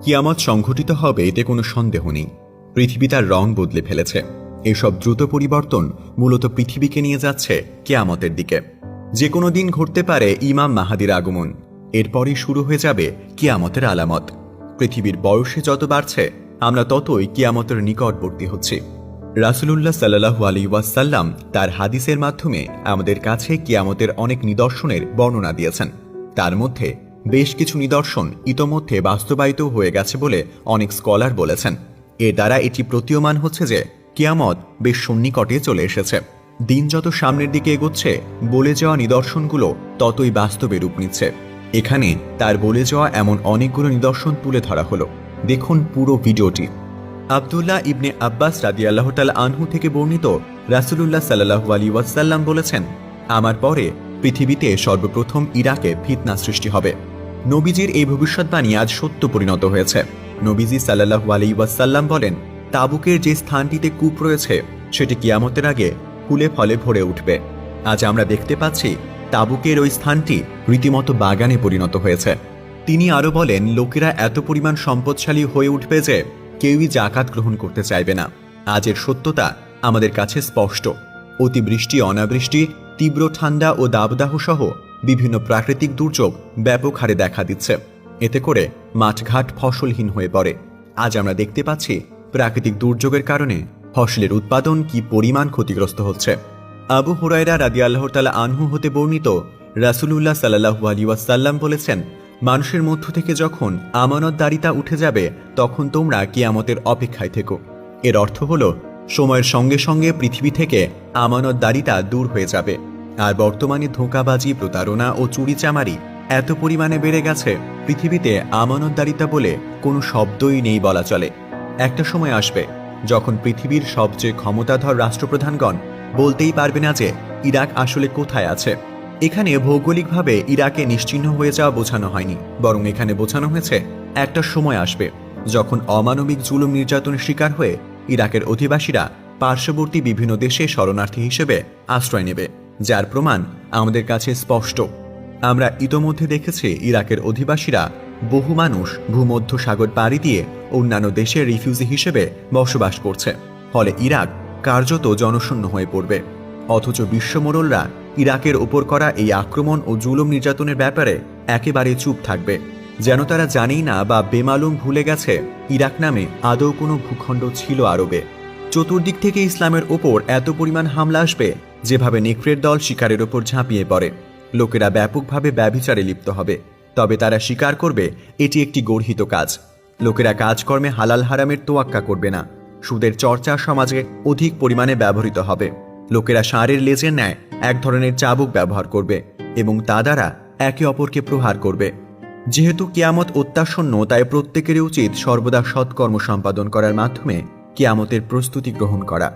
কিয়ামত সংঘটিত হবে এতে কোনো সন্দেহ নেই। পৃথিবী তার রং বদলে ফেলেছে। এসব দ্রুত পরিবর্তন মূলত পৃথিবীকে নিয়ে যাচ্ছে কিয়ামতের দিকে। যে কোনো দিন ঘটতে পারে ইমাম মাহাদির আগমন। এরপরই শুরু হয়ে যাবে কিয়ামতের আলামত। পৃথিবীর বয়সে যত বাড়ছে আমরা ততই কিয়ামতের নিকটবর্তী হচ্ছি। রাসূলুল্লাহ সাল্লাল্লাহু আলাইহি ওয়াসাল্লাম তার হাদিসের মাধ্যমে আমাদের কাছে কিয়ামতের অনেক নিদর্শনের বর্ণনা দিয়েছেন। তার মধ্যে বেশ কিছু নিদর্শন ইতোমধ্যে বাস্তবায়িত হয়ে গেছে বলে অনেক স্কলার বলেছেন। এর দ্বারা এটি প্রতীয়মান হচ্ছে যে কিয়ামত বেশ সন্নিকটে চলে এসেছে। দিন যত সামনের দিকে এগোচ্ছে বলে যাওয়া নিদর্শনগুলো ততই বাস্তবে রূপ নিচ্ছে। এখানে তার বলে যাওয়া এমন অনেকগুলো নিদর্শন তুলে ধরা হলো। দেখুন পুরো ভিডিওটি। আব্দুল্লাহ ইবনে আব্বাস রাদিয়াল্লাহু তাআলা আনহু থেকে বর্ণিত, রাসূলুল্লাহ সাল্লাল্লাহু আলাইহি ওয়াসাল্লাম বলেছেন, আমার পরে পৃথিবীতে সর্বপ্রথম ইরাকে ফিতনা সৃষ্টি হবে। নবীজির এই ভবিষ্যৎবাণী আজ সত্য পরিণত হয়েছে। নবীজি সাল্লাল্লাহু আলাইহি ওয়াসাল্লাম বলেন, তাবুকের যে স্থানটিতে কূপ রয়েছে সেটি কিয়ামতের আগে ফুলে ফলে ভরে উঠবে। আজ আমরা দেখতে পাচ্ছি তাবুকের ওই স্থানটি রীতিমতো বাগানে পরিণত হয়েছে। তিনি আরও বলেন, লোকেরা এত পরিমাণ সম্পদশালী হয়ে উঠবে যে কেউই জাকাত গ্রহণ করতে চাইবে না। আজের সত্যতা আমাদের কাছে স্পষ্ট। অতিবৃষ্টি, অনাবৃষ্টি, তীব্র ঠান্ডা ও দাবদাহ সহ বিভিন্ন প্রাকৃতিক দুর্যোগ ব্যাপক হারে দেখা দিচ্ছে। এতে করে মাঠঘাট ফসলহীন হয়ে পড়ে। আজ আমরা দেখতে পাচ্ছি প্রাকৃতিক দুর্যোগের কারণে ফসলের উৎপাদন কি পরিমাণ ক্ষতিগ্রস্ত হচ্ছে। আবু হুরায়রা রাদিয়াল্লাহু তাআলা আনহু হতে বর্ণিত, রাসূলুল্লাহ সাল্লাল্লাহু আলাইহি ওয়াসাল্লাম বলেছেন, মানুষের মধ্য থেকে যখন আমানতদারিতা উঠে যাবে তখন তোমরা কিয়ামতের অপেক্ষায় থেকো। এর অর্থ হলো সময়ের সঙ্গে সঙ্গে পৃথিবী থেকে আমানতদারিতা দূর হয়ে যাবে। আর বর্তমানে ধোঁকাবাজি, প্রতারণা ও চুরিচামারি এত পরিমাণে বেড়ে গেছে, পৃথিবীতে আমানতদারিতা বলে কোনো শব্দই নেই বলা চলে। একটা সময় আসবে যখন পৃথিবীর সবচেয়ে ক্ষমতাধর রাষ্ট্রপ্রধানগণ বলতেই পারবে না যে ইরাক আসলে কোথায় আছে। এখানে ভৌগোলিকভাবে ইরাকে নিশ্চিহ্ন হয়ে যাওয়া বোঝানো হয়নি, বরং এখানে বোঝানো হয়েছে একটা সময় আসবে যখন অমানবিক জুলুম নির্যাতনের শিকার হয়ে ইরাকের অধিবাসীরা পার্শ্ববর্তী বিভিন্ন দেশে শরণার্থী হিসেবে আশ্রয় নেবে, যার প্রমাণ আমাদের কাছে স্পষ্ট। আমরা ইতোমধ্যে দেখেছি ইরাকের অধিবাসীরা বহু মানুষ ভূমধ্য সাগর পাড়ি দিয়ে অন্যান্য দেশের রিফিউজি হিসেবে বসবাস করছে। ফলে ইরাক কার্যত জনশূন্য হয়ে পড়বে। অথচ বিশ্বমোড়লরা ইরাকের ওপর করা এই আক্রমণ ও জুলুম নির্যাতনের ব্যাপারে একেবারে চুপ থাকবে, যেন তারা জানেই না বা বেমালুম ভুলে গেছে ইরাক নামে আদৌ কোনো ভূখণ্ড ছিল আরবে। চতুর্দিক থেকে ইসলামের ওপর এত পরিমাণ হামলা আসবে যেভাবে নেকড়ের দল শিকারের ওপর ঝাঁপিয়ে পড়ে। লোকেরা ব্যাপকভাবে ব্যভিচারে লিপ্ত হবে, তবে তারা স্বীকার করবে এটি একটি গর্হিত কাজ। লোকেরা কাজকর্মে হালাল হারামের তোয়াক্কা করবে না। সুদের চর্চা সমাজে অধিক পরিমাণে ব্যবহৃত হবে। লোকেরা ষাঁড়ের লেজের ন্যায় এক ধরনের চাবুক ব্যবহার করবে এবং তা দ্বারা একে অপরকে প্রহার করবে। যেহেতু কিয়ামত অত্যাসন্ন, তাই প্রত্যেকেরই উচিত সর্বদা সৎকর্ম সম্পাদন করার মাধ্যমে কিয়ামতের প্রস্তুতি গ্রহণ করা।